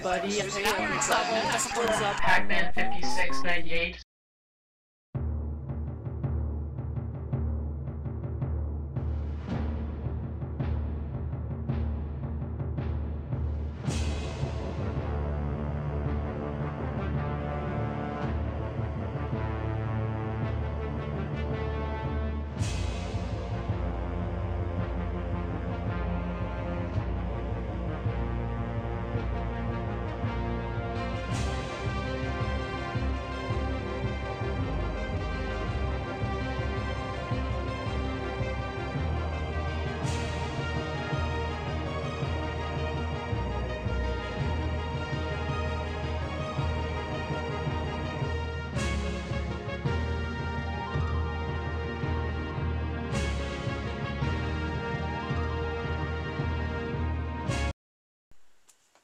everybody. What's up? Pac-Man 5698.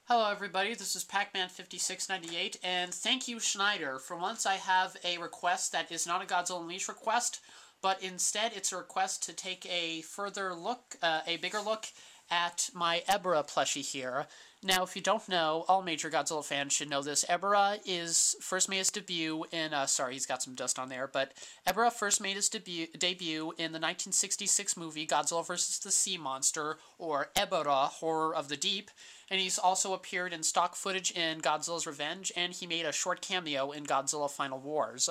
Hello everybody, this is Pac-Man 5698, and thank you Schneider. For once I have a request that is not a Godzilla Unleashed request, but instead it's a request to take a further look, a bigger look at my Ebirah plushie here. Now, if you don't know, all major Godzilla fans should know this. Ebirah first made his debut in, sorry, he's got some dust on there, but Ebirah first made his debut in the 1966 movie Godzilla vs. the Sea Monster, or Ebirah, Horror of the Deep, and he's also appeared in stock footage in Godzilla's Revenge, and he made a short cameo in Godzilla Final Wars.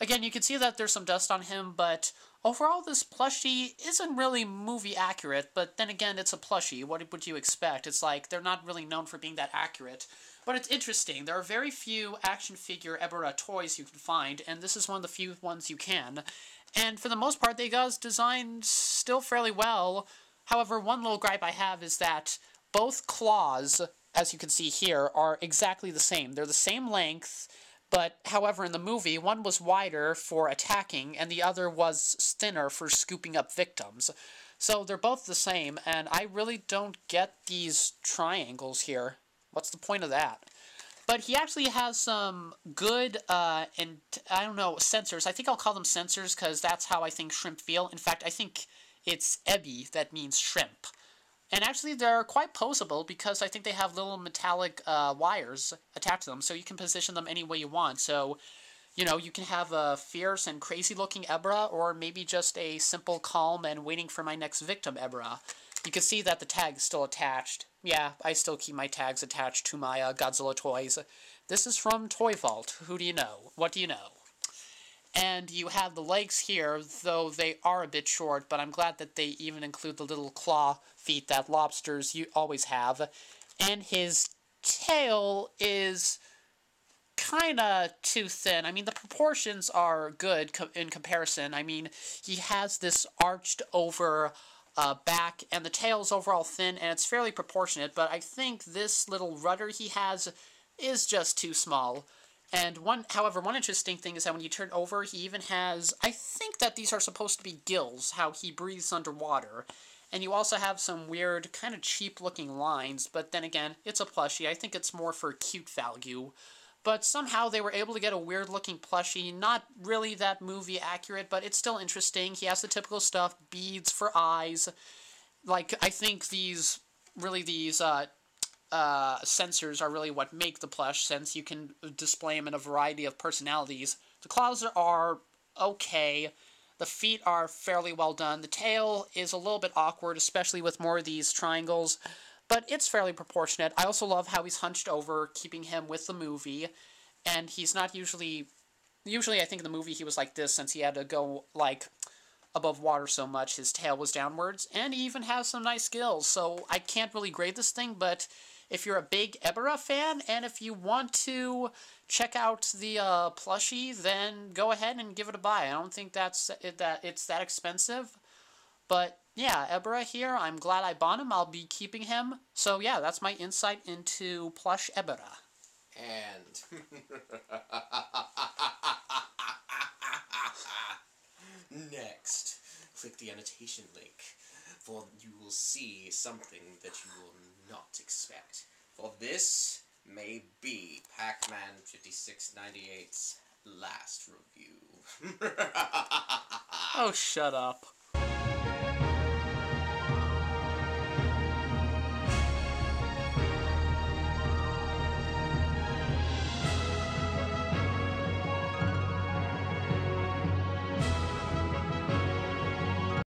Again, you can see that there's some dust on him, but overall this plushie isn't really movie accurate, but then again, it's a plushie. What would you expect? It's like, they're not really known for being that accurate. But it's interesting. There are very few action figure Ebirah toys you can find, and this is one of the few ones you can. And for the most part, they got designed still fairly well. However, one little gripe I have is that both claws, as you can see here, are exactly the same. They're the same length, but however in the movie, one was wider for attacking and the other was thinner for scooping up victims. So they're both the same, and I really don't get these triangles here. What's the point of that? But he actually has some good, and I don't know, sensors. I think I'll call them sensors because that's how I think shrimp feel. In fact, I think it's ebi that means shrimp. And actually, they're quite poseable because I think they have little metallic wires attached to them, so you can position them any way you want. So, you know, you can have a fierce and crazy-looking Ebirah, or maybe just a simple, calm, and waiting for my next victim Ebirah. You can see that the tag is still attached. Yeah, I still keep my tags attached to my Godzilla toys. This is from Toy Vault. Who do you know? What do you know? And you have the legs here, though they are a bit short, but I'm glad that they even include the little claw feet that lobsters always have. And his tail is kinda too thin. I mean, the proportions are good in comparison. I mean, he has this arched over back, and the tail is overall thin, and it's fairly proportionate, but I think this little rudder he has is just too small. And however, one interesting thing is that when you turn over, he even has, I think that these are supposed to be gills, how he breathes underwater. And you also have some weird, kind of cheap-looking lines, but then again, it's a plushie. I think it's more for cute value. But somehow they were able to get a weird-looking plushie, not really that movie accurate, but it's still interesting. He has the typical stuff, beads for eyes. Like, I think these sensors are really what make the plush, since you can display them in a variety of personalities. The claws are okay. The feet are fairly well done. The tail is a little bit awkward, especially with more of these triangles, but it's fairly proportionate. I also love how he's hunched over, keeping him with the movie, and he's not usually I think in the movie he was like this, since he had to go, like, above water so much, his tail was downwards, and he even has some nice skills, so I can't really grade this thing, but if you're a big Ebirah fan, and if you want to check out the plushie, then go ahead and give it a buy. I don't think that it's that expensive, but yeah, Ebirah here, I'm glad I bought him. I'll be keeping him. So yeah, that's my insight into plush Ebirah. And next, click the annotation link, for you will see something that you will not expect. For this may be Pac-Man 5698's last review. Oh, shut up.